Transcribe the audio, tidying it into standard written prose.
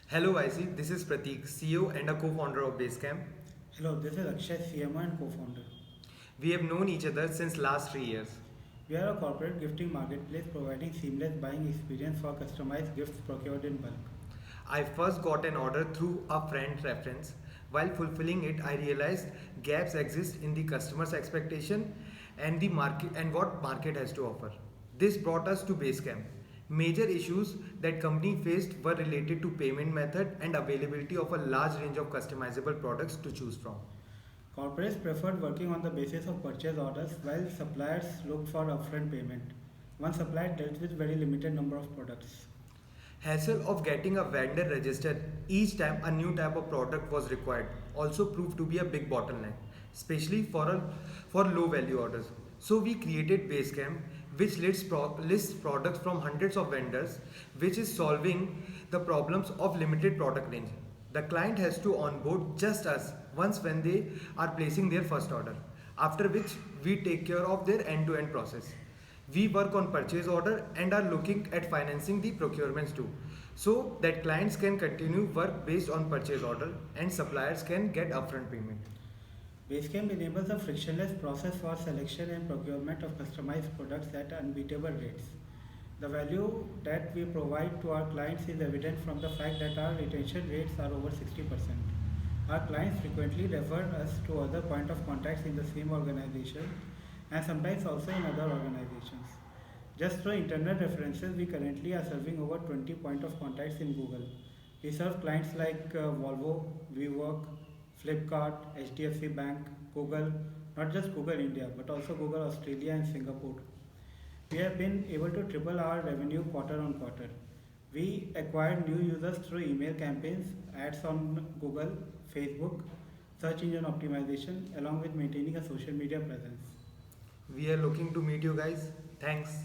Hello YC, this is Prateek, CEO and a co-founder of Basecamp. Hello, this is Akshay, CMO and co-founder. We have known each other since last 3 years. We are a corporate gifting marketplace providing seamless buying experience for customized gifts procured in bulk. I first got an order through a friend reference. While fulfilling it, I realized gaps exist in the customer's expectation and the market and what market has to offer. This brought us to Basecamp. Major issues that company faced were related to payment method and availability of a large range of customizable products to choose from. Corporates preferred working on the basis of purchase orders while suppliers looked for upfront payment. One supplier dealt with very limited number of products. Hassle of getting a vendor registered each time a new type of product was required also proved to be a big bottleneck, especially for low value orders. So we created Basecamp, which lists products from hundreds of vendors, which is solving the problems of limited product range. The client has to onboard just us once when they are placing their first order, after which we take care of their end-to-end process. We work on purchase order and are looking at financing the procurements too, so that clients can continue work based on purchase order and suppliers can get upfront payment. Basecamp enables a frictionless process for selection and procurement of customized products at unbeatable rates. The value that we provide to our clients is evident from the fact that our retention rates are over 60%. Our clients frequently refer us to other point of contacts in the same organization and sometimes also in other organizations. Just through internal references, we currently are serving over 20 point of contacts in Google. We serve clients like Volvo, WeWork, Flipkart, HDFC Bank, Google, not just Google India, but also Google Australia and Singapore. We have been able to triple our revenue quarter on quarter. We acquired new users through email campaigns, ads on Google, Facebook, search engine optimization, along with maintaining a social media presence. We are looking to meet you guys. Thanks.